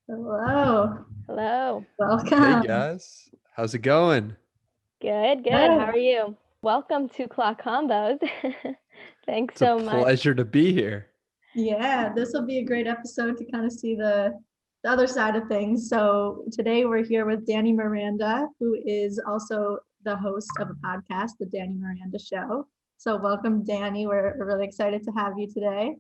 Hello. Hello. Hey Welcome. guys, how's it going? Good. Good. How are you? Welcome to Clock Combos. Thanks It's a so much. pleasure to be here. Yeah, this will be a great episode to kind of see the other side of things. So today we're here with Danny Miranda, who is also the host of a podcast, The Danny Miranda Show. So welcome, Danny. We're really excited to have you today.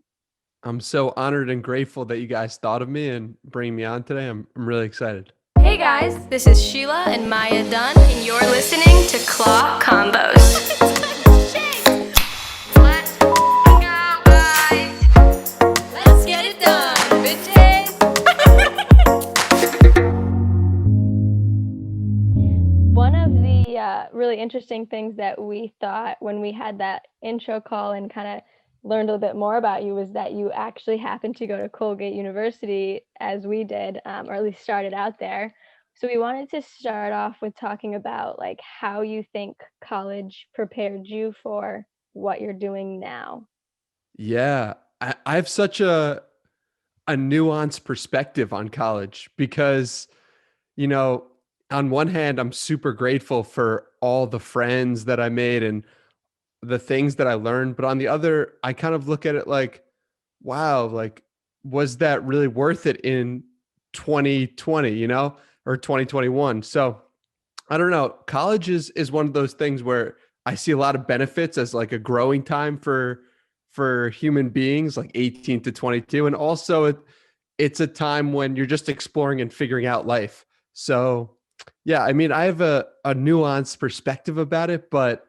I'm so honored and grateful that you guys thought of me and bringing me on today. I'm really excited. Hey guys, this is Sheila and Maya Dunn, and you're listening to Claw Combos. Let's go, guys. Let's get it done, bitches. One of the really interesting things that we thought when we had that intro call and kind of learned a little bit more about you was that you actually happened to go to Colgate University as we did, or at least started out there. So we wanted to start off with talking about like how you think college prepared you for what you're doing now. Yeah, I have such a nuanced perspective on college because, you know, on one hand, I'm super grateful for all the friends that I made and the things that I learned. But on the other, I kind of look at it like, wow, like, was that really worth it in 2020, or 2021? So I don't know. College is one of those things where I see a lot of benefits as like a growing time for human beings, like 18 to 22. And also it's a time when you're just exploring and figuring out life. So yeah, I mean, I have a nuanced perspective about it, but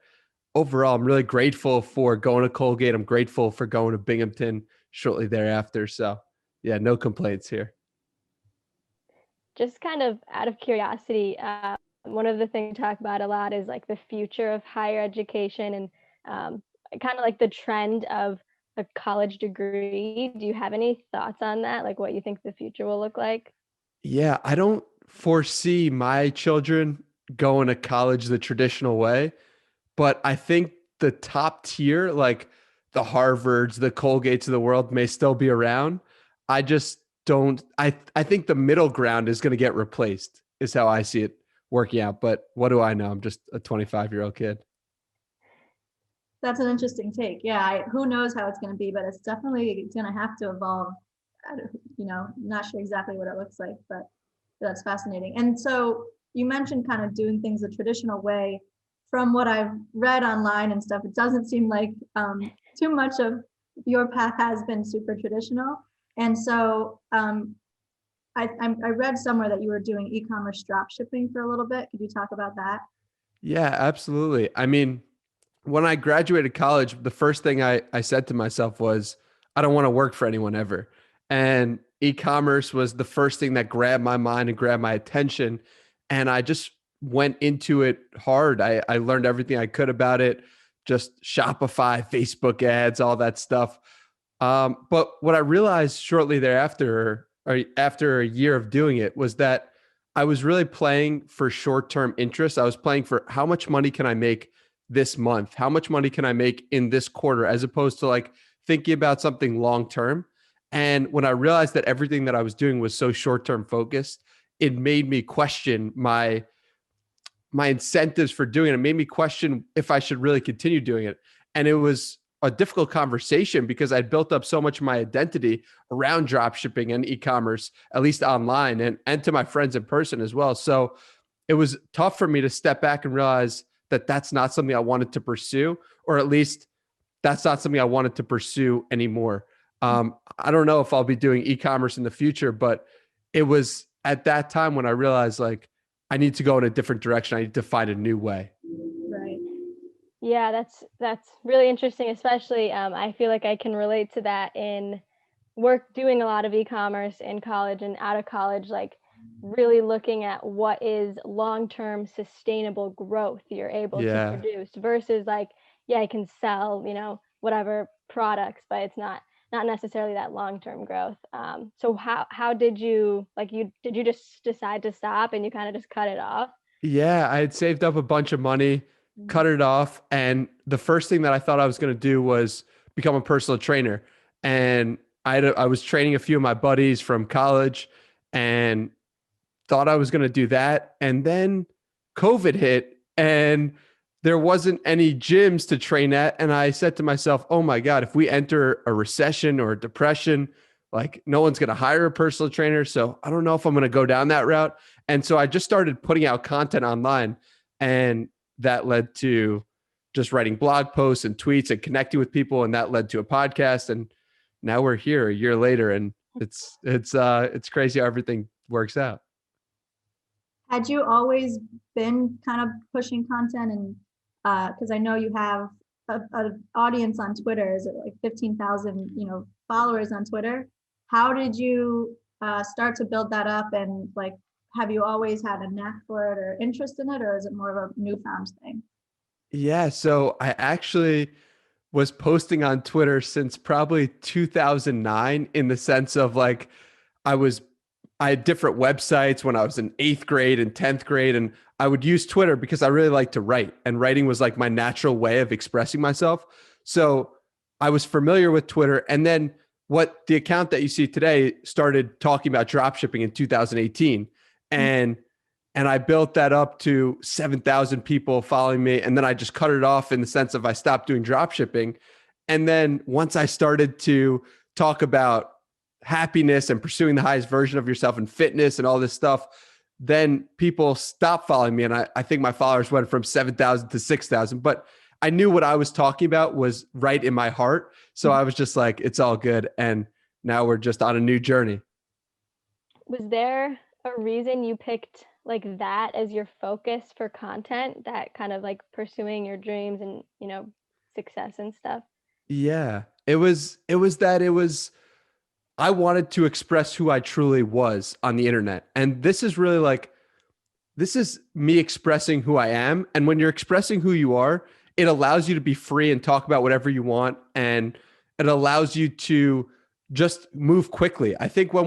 overall, I'm really grateful for going to Colgate. I'm grateful for going to Binghamton shortly thereafter. So yeah, no complaints here. Just kind of out of curiosity, one of the things we talk about a lot is like the future of higher education and kind of like the trend of a college degree. Do you have any thoughts on that? Like what you think the future will look like? Yeah, I don't foresee my children going to college the traditional way, but I think the top tier, like the Harvards, the Colgates of the world, may still be around. I just don't. I think the middle ground is going to get replaced. Is how I see it working out. But what do I know? I'm just a 25-year-old kid. That's an interesting take. Yeah, who knows how it's going to be, but it's definitely going to have to evolve. Not sure exactly what it looks like, but that's fascinating. And so you mentioned kind of doing things the traditional way. From what I've read online and stuff, it doesn't seem like too much of your path has been super traditional. And so I read somewhere that you were doing e-commerce drop shipping for a little bit. Could you talk about that? Yeah, absolutely. I mean, when I graduated college, the first thing I said to myself was, I don't want to work for anyone ever. And e-commerce was the first thing that grabbed my mind and grabbed my attention. And I just went into it hard. I learned everything I could about it, just Shopify, Facebook ads, all that stuff. But what I realized shortly thereafter, or after a year of doing it, was that I was really playing for short-term interest. I was playing for how much money can I make this month? How much money can I make in this quarter, as opposed to like thinking about something long-term. And when I realized that everything that I was doing was so short-term focused, it made me question my incentives for doing it. It made me question if I should really continue doing it. And it was a difficult conversation because I'd built up so much of my identity around drop shipping and e-commerce, at least online and to my friends in person as well. So it was tough for me to step back and realize that that's not something I wanted to pursue, or at least that's not something I wanted to pursue anymore. I don't know if I'll be doing e-commerce in the future, but it was at that time when I realized like I need to go in a different direction. I need to find a new way. Right. Yeah, that's really interesting, especially I feel like I can relate to that in work doing a lot of e-commerce in college and out of college, like really looking at what is long-term sustainable growth you're able to Yeah. produce versus like, yeah, I can sell, whatever products, but it's not necessarily that long-term growth. So how did you did you just decide to stop and you kind of just cut it off? Yeah. I had saved up a bunch of money, cut it off. And the first thing that I thought I was going to do was become a personal trainer. And I was training a few of my buddies from college, and thought I was going to do that. And then COVID hit and there wasn't any gyms to train at. And I said to myself, oh my God, if we enter a recession or a depression, like no one's going to hire a personal trainer. So I don't know if I'm going to go down that route. And so I just started putting out content online, and that led to just writing blog posts and tweets and connecting with people. And that led to a podcast. And now we're here a year later, and it's crazy how everything works out. Had you always been kind of pushing content, and because I know you have an audience on Twitter, is it like 15,000, followers on Twitter? How did you start to build that up, and like, have you always had a knack for it or interest in it, or is it more of a newfound thing? Yeah, so I actually was posting on Twitter since probably 2009, in the sense of like I had different websites when I was in 8th grade and 10th grade, and I would use Twitter because I really like to write, and writing was like my natural way of expressing myself. So I was familiar with Twitter. And then what the account that you see today started talking about dropshipping in 2018. And I built that up to 7,000 people following me. And then I just cut it off in the sense of I stopped doing dropshipping. And then once I started to talk about happiness and pursuing the highest version of yourself and fitness and all this stuff, then people stopped following me. And I think my followers went from 7,000 to 6,000, but I knew what I was talking about was right in my heart. So I was just like, it's all good. And now we're just on a new journey. Was there a reason you picked like that as your focus for content, that kind of like pursuing your dreams and, success and stuff? Yeah, it was I wanted to express who I truly was on the internet. And this is really like, this is me expressing who I am. And when you're expressing who you are, it allows you to be free and talk about whatever you want. And it allows you to just move quickly. I think when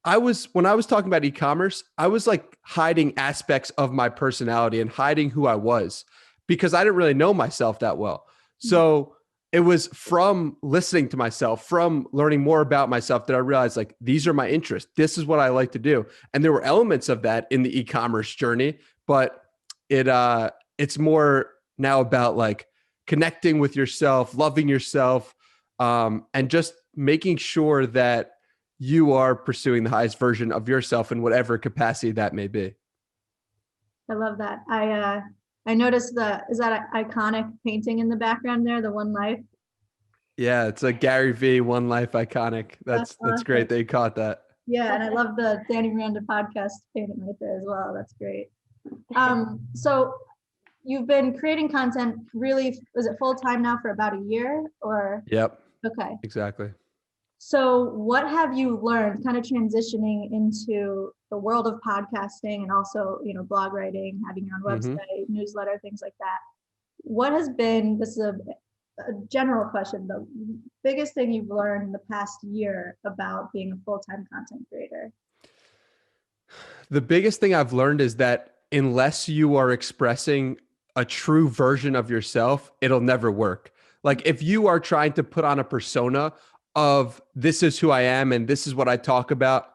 I was talking about e-commerce, I was like hiding aspects of my personality and hiding who I was because I didn't really know myself that well. So it was from listening to myself, from learning more about myself, that I realized like, these are my interests. This is what I like to do. And there were elements of that in the e-commerce journey, but it's more now about like connecting with yourself, loving yourself, and just making sure that you are pursuing the highest version of yourself in whatever capacity that may be. I love that. I noticed is that an iconic painting in the background there, the One Life? Yeah, it's a Gary V One Life iconic. That's great that you caught that. Yeah, and I love the Danny Miranda Podcast painting right there as well. That's great. So you've been creating content really, is it full time now for about a year or? Yep. Okay. Exactly. So what have you learned kind of transitioning into the world of podcasting and also, blog writing, having your own website, newsletter, things like that? What has been, this is a general question, the biggest thing you've learned in the past year about being a full-time content creator? The biggest thing I've learned is that unless you are expressing a true version of yourself, it'll never work. Like if you are trying to put on a persona of this is who I am and this is what I talk about,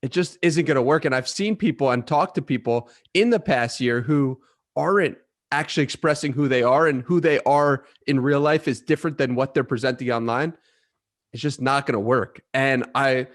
it just isn't going to work. And I've seen people and talked to people in the past year who aren't actually expressing who they are, and who they are in real life is different than what they're presenting online. It's just not going to work. And I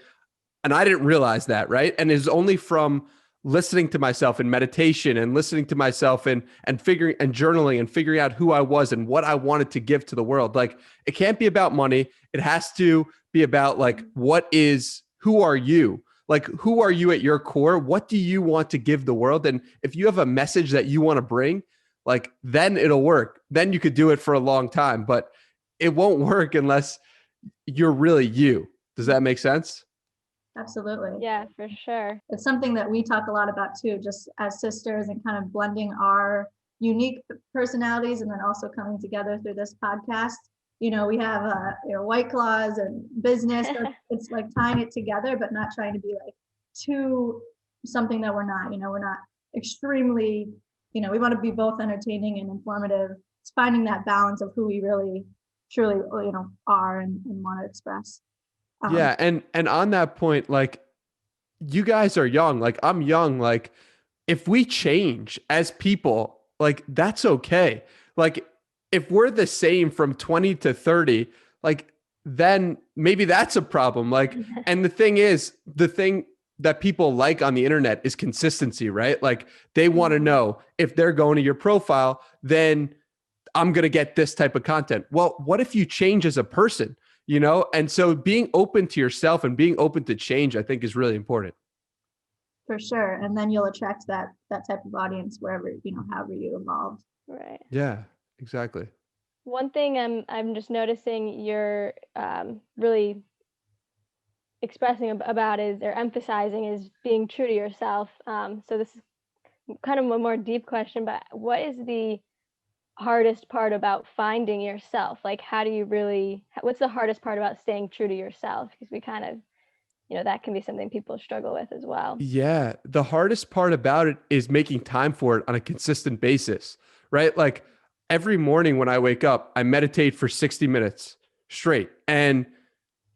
didn't realize that, right? And it's only from listening to myself in meditation and listening to myself and figuring and journaling and figuring out who I was and what I wanted to give to the world. Like it can't be about money. It has to be about like, who are you? Like, who are you at your core? What do you want to give the world? And if you have a message that you want to bring, like, then it'll work. Then you could do it for a long time, but it won't work unless you're really you. Does that make sense? Absolutely. Yeah, for sure. It's something that we talk a lot about too, just as sisters, and kind of blending our unique personalities and then also coming together through this podcast. We have White Claws and business. It's like tying it together, but not trying to be like too something that we're not. We're not extremely, we want to be both entertaining and informative. It's finding that balance of who we really, truly, are and want to express. Yeah. And on that point, like you guys are young. Like I'm young. Like if we change as people, like that's okay. Like if we're the same from 20 to 30, like then maybe that's a problem. Like, and the thing that people like on the internet is consistency, right? Like they want to know if they're going to your profile, then I'm going to get this type of content. Well, what if you change as a person, you know? And so being open to yourself and being open to change, I think is really important. For sure. And then you'll attract that type of audience wherever, however you evolve. Right. Yeah, exactly. One thing I'm just noticing you're really expressing about is, or emphasizing, is being true to yourself. So this is kind of a more deep question, but what is the hardest part about finding yourself? Like, what's the hardest part about staying true to yourself? Because we kind of, that can be something people struggle with as well. Yeah. The hardest part about it is making time for it on a consistent basis, right? Like every morning when I wake up, I meditate for 60 minutes straight. And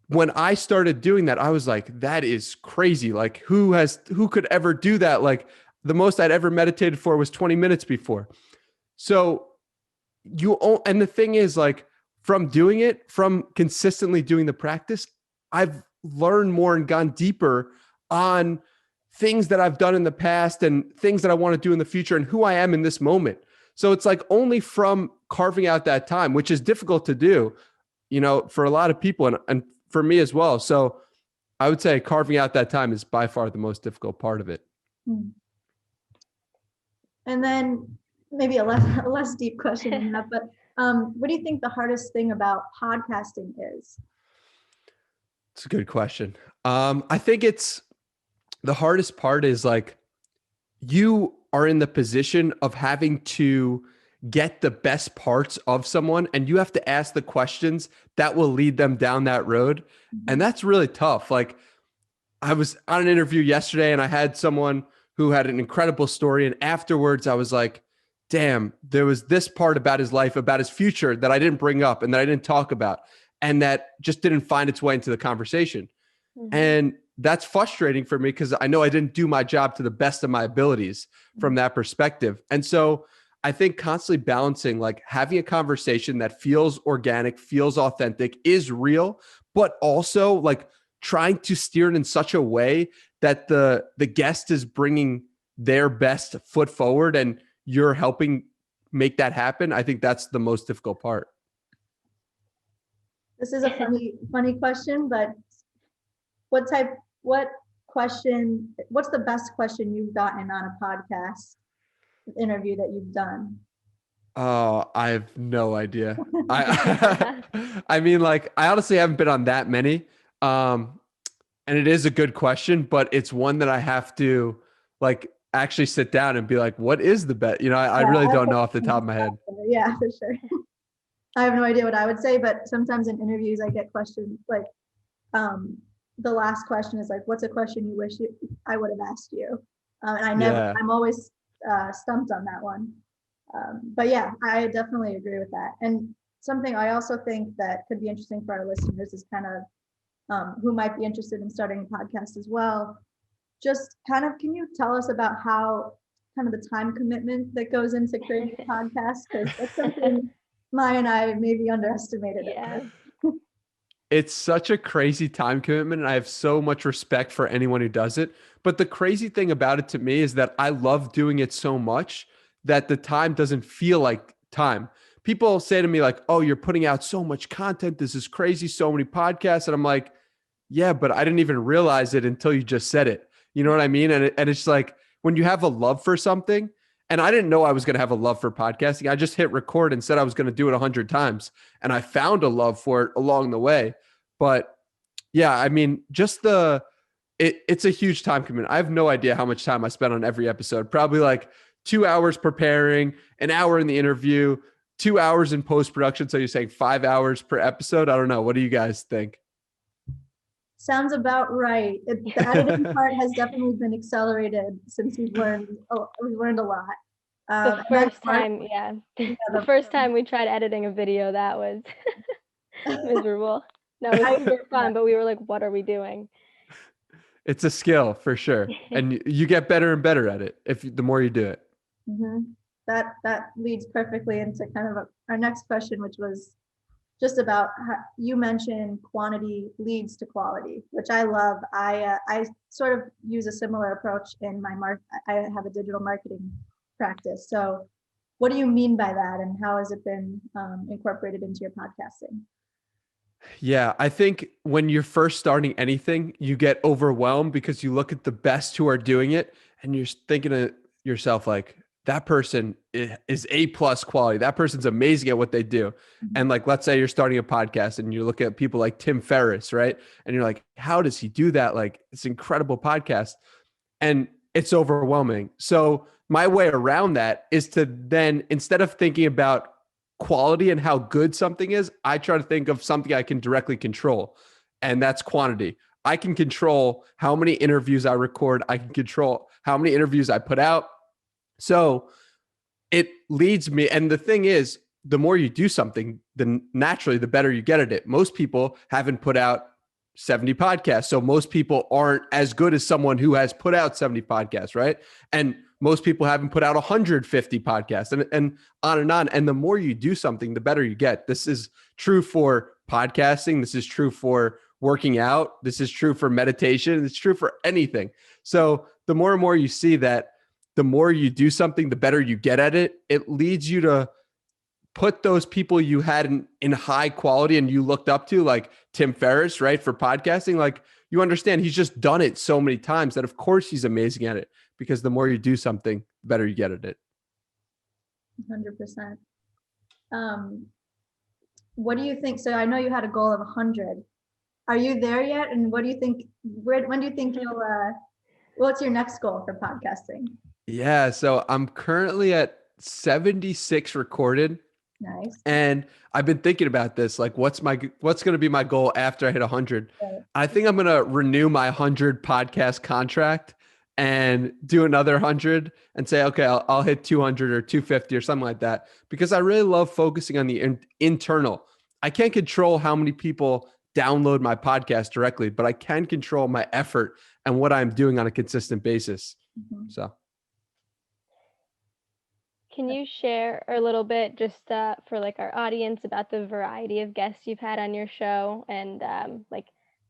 when I started doing that, I was like, that is crazy. Like who could ever do that? Like the most I'd ever meditated for was 20 minutes before. So and the thing is, like from consistently doing the practice, I've learned more and gone deeper on things that I've done in the past and things that I want to do in the future and who I am in this moment. So it's like only from carving out that time, which is difficult to do, for a lot of people and for me as well. So I would say carving out that time is by far the most difficult part of it. And then maybe a less deep question than that, but what do you think the hardest thing about podcasting is? It's a good question. I think the hardest part is like you are in the position of having to get the best parts of someone and you have to ask the questions that will lead them down that road. And that's really tough. Like I was on an interview yesterday and I had someone who had an incredible story. And afterwards I was like, damn, there was this part about his life, about his future that I didn't bring up and that I didn't talk about and that just didn't find its way into the conversation. And that's frustrating for me because I know I didn't do my job to the best of my abilities from that perspective. And so I think constantly balancing, like having a conversation that feels organic, feels authentic, is real, but also like trying to steer it in such a way that the guest is bringing their best foot forward and you're helping make that happen. I think that's the most difficult part. This is a funny question, but what's the best question you've gotten on a podcast interview that you've done? Oh, I have no idea. I mean, like, I honestly haven't been on that many. And it is a good question, but it's one that I have to like actually sit down and be like, what is the best? I really don't know off the top of my head. Yeah, for sure. I have no idea what I would say, but sometimes in interviews I get questions like, the last question is like, what's a question you wish I would have asked you? And I'm always stumped on that one. But yeah, I definitely agree with that. And something I also think that could be interesting for our listeners is kind of who might be interested in starting a podcast as well. Just kind of, can you tell us about how kind of the time commitment that goes into creating a podcast? Because that's something Maya and I maybe underestimated. Yeah. It's such a crazy time commitment. And I have so much respect for anyone who does it. But the crazy thing about it to me is that I love doing it so much that the time doesn't feel like time. People say to me like, oh, you're putting out so much content. This is crazy. So many podcasts. And I'm like, yeah, but I didn't even realize it until you just said it. You know what I mean? And it's like when you have a love for something, and I didn't know I was going to have a love for podcasting. I just hit record and said I was going to do it 100 times. And I found a love for it along the way. But yeah, I mean, just it's a huge time commitment. I have no idea how much time I spent on every episode. Probably like 2 hours preparing, an hour in the interview, 2 hours in post-production. So you're saying 5 hours per episode? I don't know. What do you guys think? Sounds about right. The editing part has definitely been accelerated since we've learned a lot. The first time, yeah. The first time we tried editing a video, that was miserable. No, it was super fun, but we were like, what are we doing? It's a skill for sure. And you get better and better at it the more you do it. Mm-hmm. That leads perfectly into kind of our next question, which was just about how you mentioned quantity leads to quality, which I love. I sort of use a similar approach in my I have a digital marketing practice. So what do you mean by that, and how has it been incorporated into your podcasting? Yeah, I think when you're first starting anything, you get overwhelmed because you look at the best who are doing it and you're thinking to yourself like, that person is A+ quality. That person's amazing at what they do. Mm-hmm. And like, let's say you're starting a podcast and you look at people like Tim Ferriss, right? And you're like, how does he do that? Like, it's an incredible podcast. And it's overwhelming. So my way around that is to then, instead of thinking about quality and how good something is, I try to think of something I can directly control, and that's quantity. I can control how many interviews I record. I can control how many interviews I put out. So it leads me, and the thing is, the more you do something, then naturally the better you get at it. Most people haven't put out 70 podcasts, so most people aren't as good as someone who has put out 70 podcasts, right? And most people haven't put out 150 podcasts, and on and on. And the more you do something, the better you get. This is true for podcasting. This is true for working out. This is true for meditation. It's true for anything. So the more and more you see that, the more you do something, the better you get at it. It leads you to put those people you had in high quality and you looked up to, like Tim Ferriss, right? For podcasting, like, you understand he's just done it so many times that of course he's amazing at it, because the more you do something, the better you get at it. 100%. What do you think? So I know you had a goal of 100. Are you there yet? And what do you think, when do you think you'll, what's your next goal for podcasting? Yeah. So I'm currently at 76 recorded. Nice. And I've been thinking about this, like, what's going to be my goal after I hit 100? Right. I think I'm going to renew my 100 podcast contract and do another 100 and say, okay, I'll hit 200 or 250 or something like that, because I really love focusing on the internal. I can't control how many people download my podcast directly, but I can control my effort and what I'm doing on a consistent basis. Mm-hmm. So. Can you share a little bit just for like our audience about the variety of guests you've had on your show, and like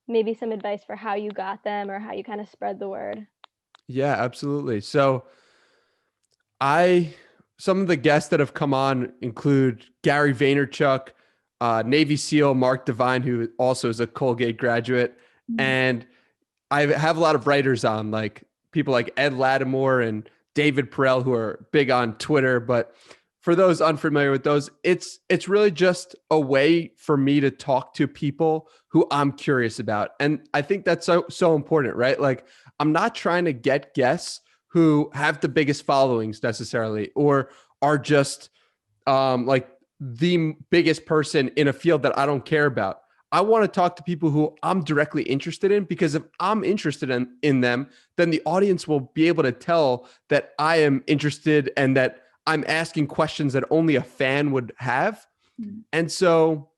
maybe some advice for how you got them or how you kind of spread the word? Yeah, absolutely. So some of the guests that have come on include Gary Vaynerchuk, Navy SEAL Mark Devine, who also is a Colgate graduate. Mm-hmm. And I have a lot of writers on, like people like Ed Lattimore and David Perel, who are big on Twitter. But for those unfamiliar with those, it's really just a way for me to talk to people who I'm curious about. And I think that's so important, right? Like, I'm not trying to get guests who have the biggest followings necessarily, or are just like the biggest person in a field that I don't care about. I want to talk to people who I'm directly interested in, because if I'm interested in them, then the audience will be able to tell that I am interested and that I'm asking questions that only a fan would have. Mm-hmm. And so,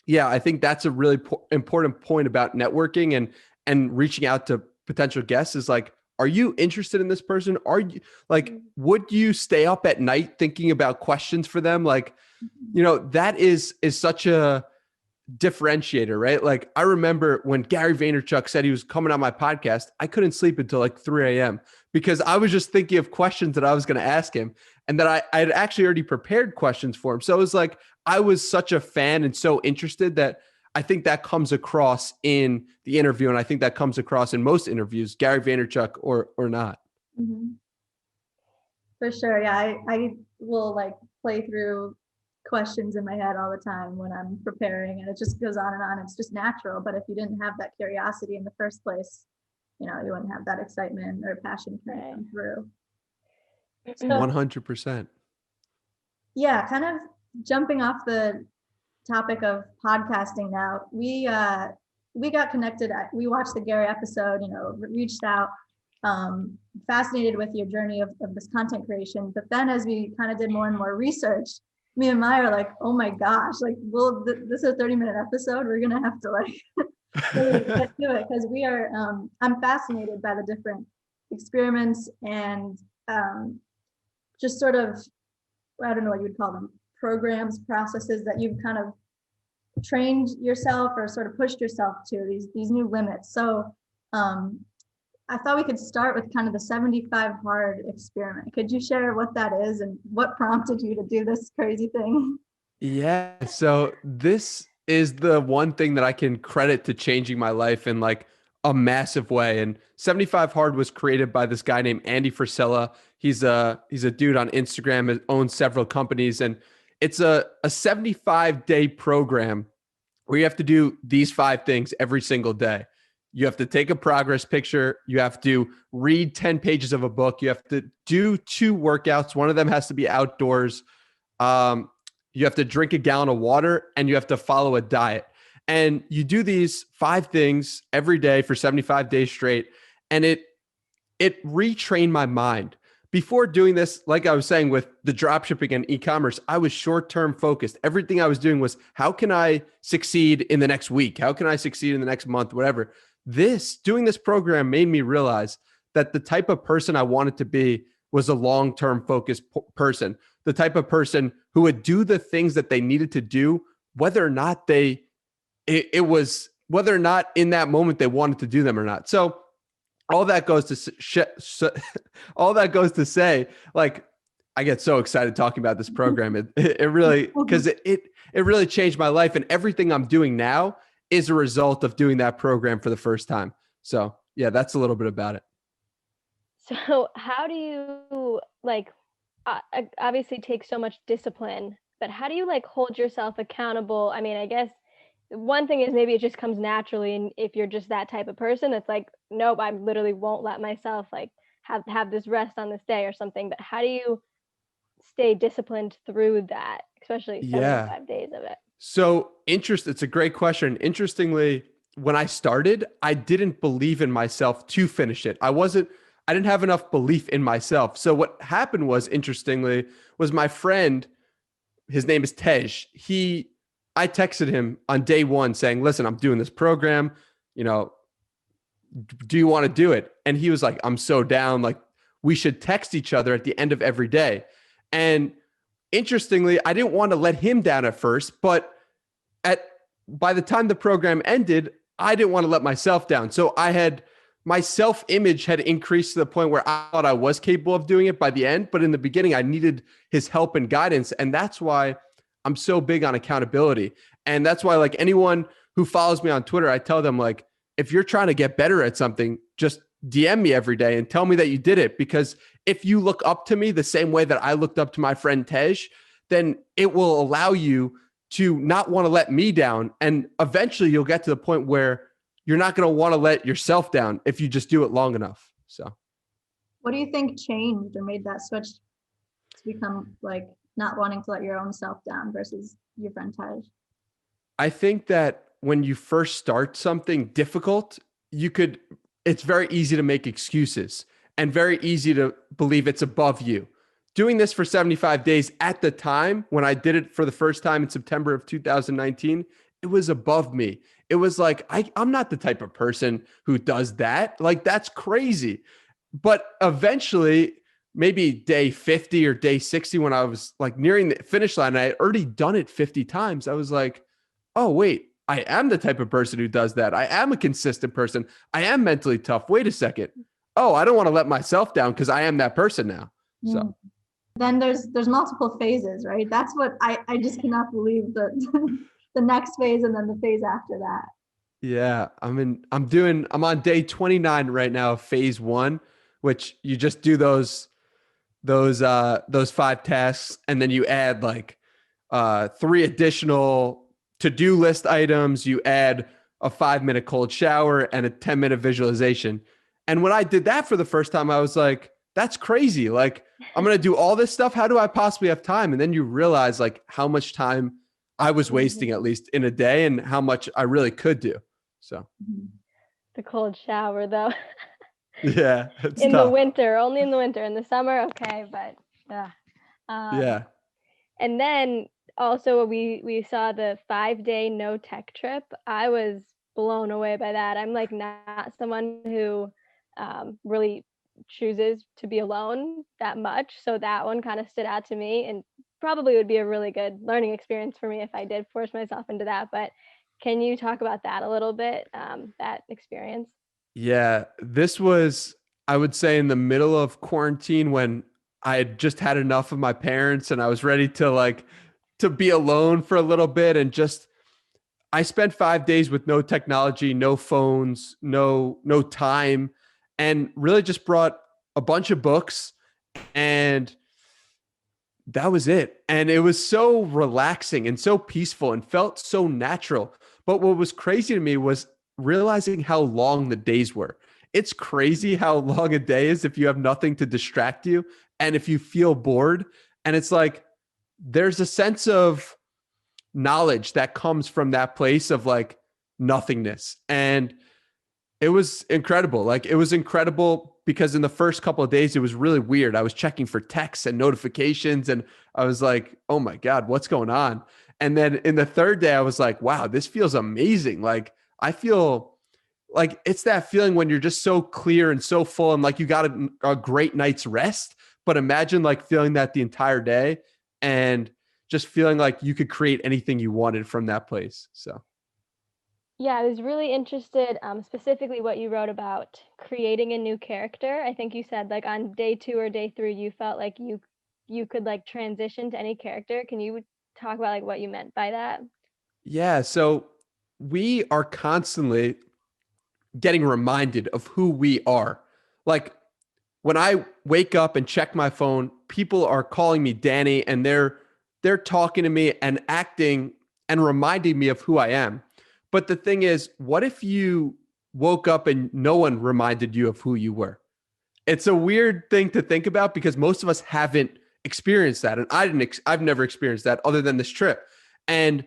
yeah, I think that's a really important point about networking and reaching out to potential guests is like, are you interested in this person? Are you like, would you stay up at night thinking about questions for them? Like, that is such a differentiator, right? Like, I remember when Gary Vaynerchuk said he was coming on my podcast, I couldn't sleep until like 3 a.m. because I was just thinking of questions that I was going to ask him, and that I had actually already prepared questions for him. So it was like, I was such a fan and so interested that I think that comes across in the interview. And I think that comes across in most interviews, Gary Vaynerchuk or not. Mm-hmm. For sure. Yeah. I will like play through questions in my head all the time when I'm preparing, and it just goes on and on. It's just natural. But if you didn't have that curiosity in the first place, you wouldn't have that excitement or passion come through. So, 100%. Yeah. Kind of jumping off the topic of podcasting now, we got connected. We watched the Gary episode, reached out, fascinated with your journey of this content creation. But then as we kind of did more and more research, me and Maya are like, oh my gosh, like, well, this is a 30-minute episode. We're going to have to like Let's do it, because we are, I'm fascinated by the different experiments and just sort of, I don't know what you would call them, programs, processes that you've kind of trained yourself or sort of pushed yourself to these new limits. So I thought we could start with kind of the 75 hard experiment. Could you share what that is and what prompted you to do this crazy thing? Yeah. So this is the one thing that I can credit to changing my life in like a massive way. And 75 Hard was created by this guy named Andy Frisella. He's a dude on Instagram and owns several companies. And it's a 75-day program where you have to do these 5 things every single day. You have to take a progress picture. You have to read 10 pages of a book. You have to do 2 workouts. One of them has to be outdoors. You have to drink a gallon of water, and you have to follow a diet. And you do these 5 things every day for 75 days straight. And it retrained my mind. Before doing this, like I was saying with the dropshipping and e-commerce, I was short-term focused. Everything I was doing was, how can I succeed in the next week? How can I succeed in the next month? Whatever. Doing this program made me realize that the type of person I wanted to be was a long-term focused person, the type of person who would do the things that they needed to do, whether or not whether or not in that moment they wanted to do them or not. So all that goes to say, like, I get so excited talking about this program. It really, because it really changed my life, and everything I'm doing now is a result of doing that program for the first time. So yeah, that's a little bit about it. So how do you obviously take so much discipline, but how do you hold yourself accountable? I mean, I guess one thing is maybe it just comes naturally, and if you're just that type of person that's like, nope, I literally won't let myself have this rest on this day or something. But how do you stay disciplined through that, especially 75 days of it? So it's a great question. Interestingly, when I started, I didn't believe in myself to finish it. I didn't have enough belief in myself. So what happened was, interestingly, was my friend, his name is Tej. I texted him on day 1 saying, listen, I'm doing this program, do you want to do it? And he was like, I'm so down. Like, we should text each other at the end of every day. And interestingly, I didn't want to let him down at first, but by the time the program ended, I didn't want to let myself down. So my self-image had increased to the point where I thought I was capable of doing it by the end. But in the beginning, I needed his help and guidance. And that's why I'm so big on accountability. And that's why, like, anyone who follows me on Twitter, I tell them, like, if you're trying to get better at something, just DM me every day and tell me that you did it. Because if you look up to me the same way that I looked up to my friend Tej, then it will allow you to not want to let me down. And eventually you'll get to the point where you're not going to want to let yourself down if you just do it long enough. So what do you think changed or made that switch to become like not wanting to let your own self down versus your friend Tej? I think that when you first start something difficult, it's very easy to make excuses and very easy to believe it's above you. Doing this for 75 days at the time, when I did it for the first time in September of 2019, it was above me. It was like, I'm not the type of person who does that. Like, that's crazy. But eventually, maybe day 50 or day 60, when I was like nearing the finish line, I had already done it 50 times. I was like, oh, wait, I am the type of person who does that. I am a consistent person. I am mentally tough. Wait a second. Oh, I don't want to let myself down because I am that person now. So then there's multiple phases, right? That's what I just cannot believe that the next phase and then the phase after that. Yeah, I'm on day 29 right now of phase 1, which you just do those 5 tasks, and then you add like 3 additional to-do list items. You add a 5-minute cold shower and a 10-minute visualization. And when I did that for the first time, I was like, that's crazy. Like, I'm going to do all this stuff. How do I possibly have time? And then you realize like how much time I was wasting, at least in a day, and how much I really could do. So the cold shower though. Yeah. It's in tough. the winter, only in the winter. In the summer, okay. But yeah. And then also we saw the 5-day no tech trip. I was blown away by that. I'm like not someone who really chooses to be alone that much. So that one kind of stood out to me, and probably would be a really good learning experience for me if I did force myself into that. But can you talk about that a little bit, that experience? Yeah, this was, I would say, in the middle of quarantine when I had just had enough of my parents and I was ready to to be alone for a little bit. And just, I spent 5 days with no technology, no phones, no time, and really just brought a bunch of books, and that was it. And it was so relaxing and so peaceful and felt so natural. But what was crazy to me was realizing how long the days were. It's crazy how long a day is if you have nothing to distract you and if you feel bored. And it's like there's a sense of knowledge that comes from that place of like nothingness. And it was incredible. Like it was incredible because in the first couple of days, it was really weird. I was checking for texts and notifications and I was like, oh my God, what's going on? And then in the third day, I was like, wow, this feels amazing. Like I feel like it's that feeling when you're just so clear and so full and like you got a great night's rest. But imagine like feeling that the entire day and just feeling like you could create anything you wanted from that place. So. Yeah, I was really interested, specifically what you wrote about creating a new character. I think you said like on day 2 or day 3, you felt like you could like transition to any character. Can you talk about like what you meant by that? Yeah. So we are constantly getting reminded of who we are. Like when I wake up and check my phone, people are calling me Danny and they're talking to me and acting and reminding me of who I am. But the thing is, what if you woke up and no one reminded you of who you were? It's a weird thing to think about because most of us haven't experienced that. And I've never experienced that other than this trip. And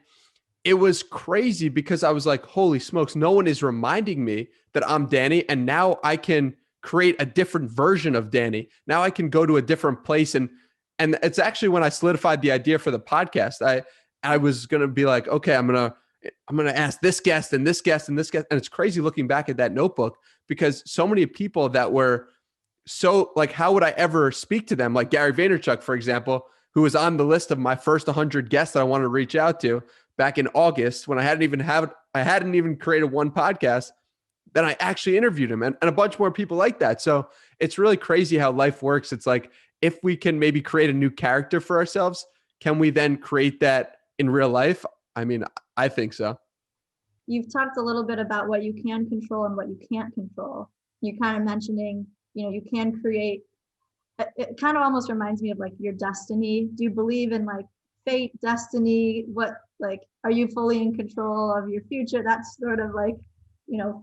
it was crazy because I was like, holy smokes, no one is reminding me that I'm Danny. And now I can create a different version of Danny. Now I can go to a different place. And it's actually when I solidified the idea for the podcast, I was going to be like, okay, I'm going to ask this guest and this guest and this guest. And it's crazy looking back at that notebook because so many people that were so like, how would I ever speak to them? Like Gary Vaynerchuk, for example, who was on the list of my first 100 guests that I wanted to reach out to back in August when I hadn't even created one podcast. Then I actually interviewed him and a bunch more people like that. So it's really crazy how life works. It's like, if we can maybe create a new character for ourselves, can we then create that in real life? I mean, I think so. You've talked a little bit about what you can control and what you can't control. You're kind of mentioning, you can create, it kind of almost reminds me of like your destiny. Do you believe in like fate, destiny? What, like, are you fully in control of your future? That's sort of like,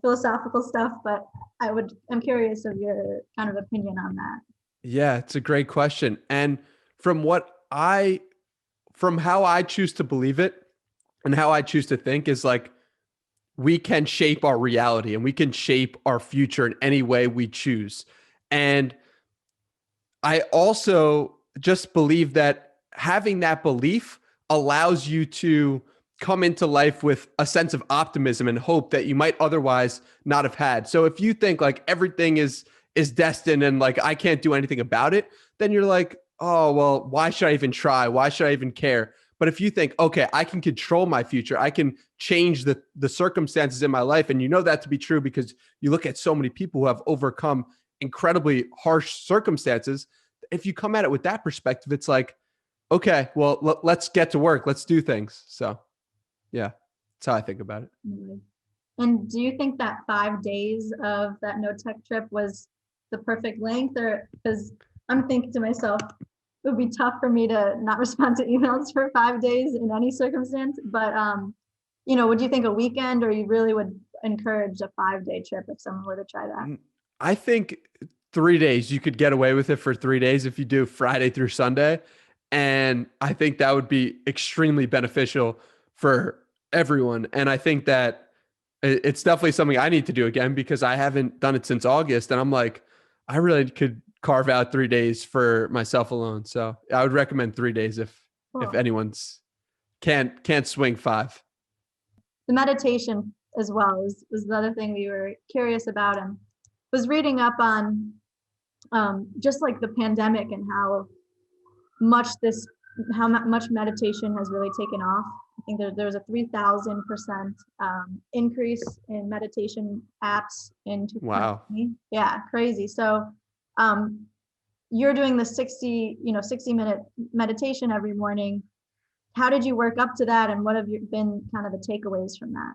philosophical stuff, but I'm curious of your kind of opinion on that. Yeah, it's a great question. And from how I choose to believe it and how I choose to think is like, we can shape our reality and we can shape our future in any way we choose. And I also just believe that having that belief allows you to come into life with a sense of optimism and hope that you might otherwise not have had. So if you think like everything is destined and like I can't do anything about it, then you're like, oh, well, why should I even try? Why should I even care? But if you think, okay, I can control my future, I can change the circumstances in my life. And you know that to be true because you look at so many people who have overcome incredibly harsh circumstances. If you come at it with that perspective, it's like, okay, well, let's get to work. Let's do things. So yeah, that's how I think about it. And do you think that 5 days of that no tech trip was the perfect length? Or because I'm thinking to myself, it would be tough for me to not respond to emails for 5 days in any circumstance. But, would you think a weekend, or you really would encourage a 5-day trip if someone were to try that? I think 3 days, you could get away with it for 3 days if you do Friday through Sunday. And I think that would be extremely beneficial for everyone. And I think that it's definitely something I need to do again because I haven't done it since August. And I'm like, I really could carve out 3 days for myself alone. So I would recommend 3 days if anyone's can't swing 5. The meditation as well was the other thing we were curious about, and was reading up on just like the pandemic and how much meditation has really taken off. I think there was a 3,000% increase in meditation apps in 2020. Wow. Yeah, crazy. So you're doing the 60-minute meditation every morning. How did you work up to that, and what have been kind of the takeaways from that?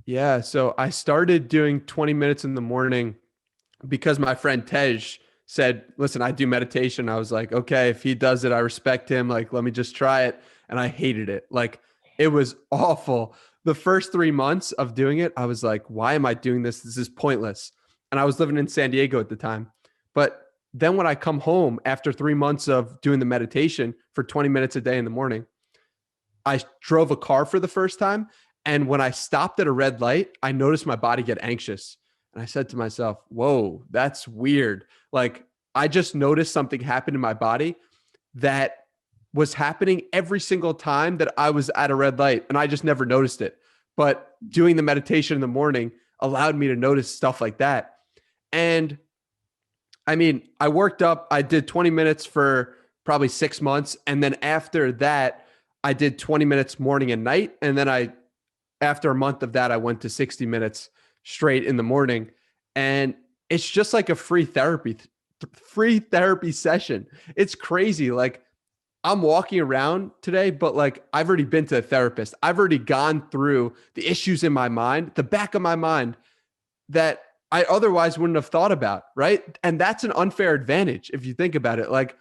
Yeah, so I started doing 20 minutes in the morning because my friend Tej said, listen, I do meditation. I was like, okay, if he does it, I respect him. Like, let me just try it. And I hated it. Like, it was awful. The first 3 months of doing it, I was like, why am I doing this? This is pointless. And I was living in San Diego at the time. But then when I come home after 3 months of doing the meditation for 20 minutes a day in the morning, I drove a car for the first time. And when I stopped at a red light, I noticed my body get anxious. And I said to myself, whoa, that's weird. Like, I just noticed something happen in my body that was happening every single time that I was at a red light. And I just never noticed it. But doing the meditation in the morning allowed me to notice stuff like that. And I mean, I worked up, I did 20 minutes for probably 6 months. And then after that, I did 20 minutes morning and night. And then after a month of that, I went to 60 minutes straight in the morning. And it's just like a free therapy session. It's crazy. Like, I'm walking around today, but like, I've already been to a therapist. I've already gone through the issues in my mind, the back of my mind that I otherwise wouldn't have thought about. Right. And that's an unfair advantage. If you think about it, like,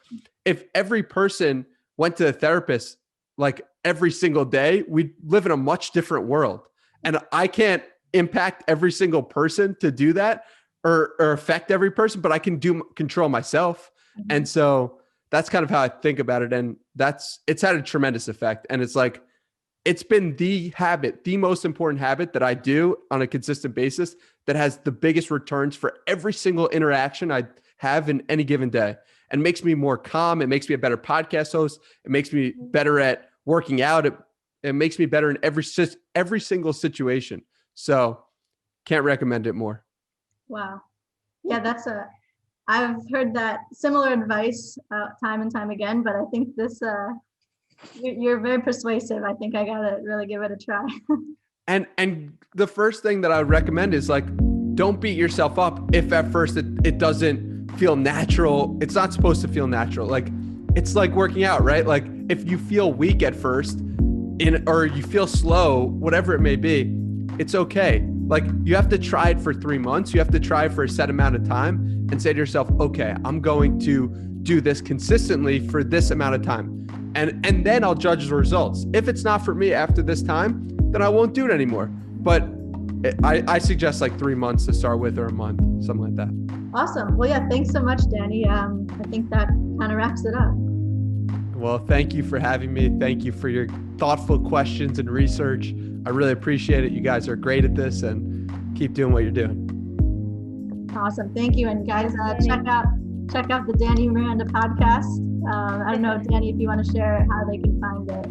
if every person went to a therapist like every single day, we'd live in a much different world. And I can't impact every single person to do that or affect every person, but I can control myself. Mm-hmm. And so that's kind of how I think about it. And it's had a tremendous effect. And it's like, it's been the most important habit that I do on a consistent basis that has the biggest returns for every single interaction I have in any given day, and makes me more calm. It makes me a better podcast host. It makes me better at working out. It makes me better in every single situation. So can't recommend it more. Wow. Yeah, I've heard that similar advice time and time again, but I think this, you're very persuasive. I think I gotta really give it a try. And the first thing that I would recommend is, like, don't beat yourself up if at first it doesn't feel natural. It's not supposed to feel natural. Like, it's like working out, right? Like, if you feel weak at first or you feel slow, whatever it may be, it's okay. Like, you have to try it for 3 months. You have to try it for a set amount of time and say to yourself, okay, I'm going to do this consistently for this amount of time. And then I'll judge the results. If it's not for me after this time, then I won't do it anymore. But I suggest like 3 months to start with, or a month, something like that. Awesome. Well, yeah, thanks so much, Danny. I think that kind of wraps it up. Well, thank you for having me. Thank you for your thoughtful questions and research. I really appreciate it. You guys are great at this, and keep doing what you're doing. Awesome. Thank you. And guys, check out the Danny Miranda Podcast. I don't know, Danny, if you want to share how they can find it.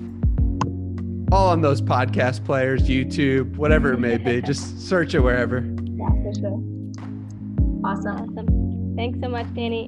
All on those podcast players, YouTube, whatever it may be. Just search it wherever. Yeah, for sure. Awesome. Awesome. Thanks so much, Danny.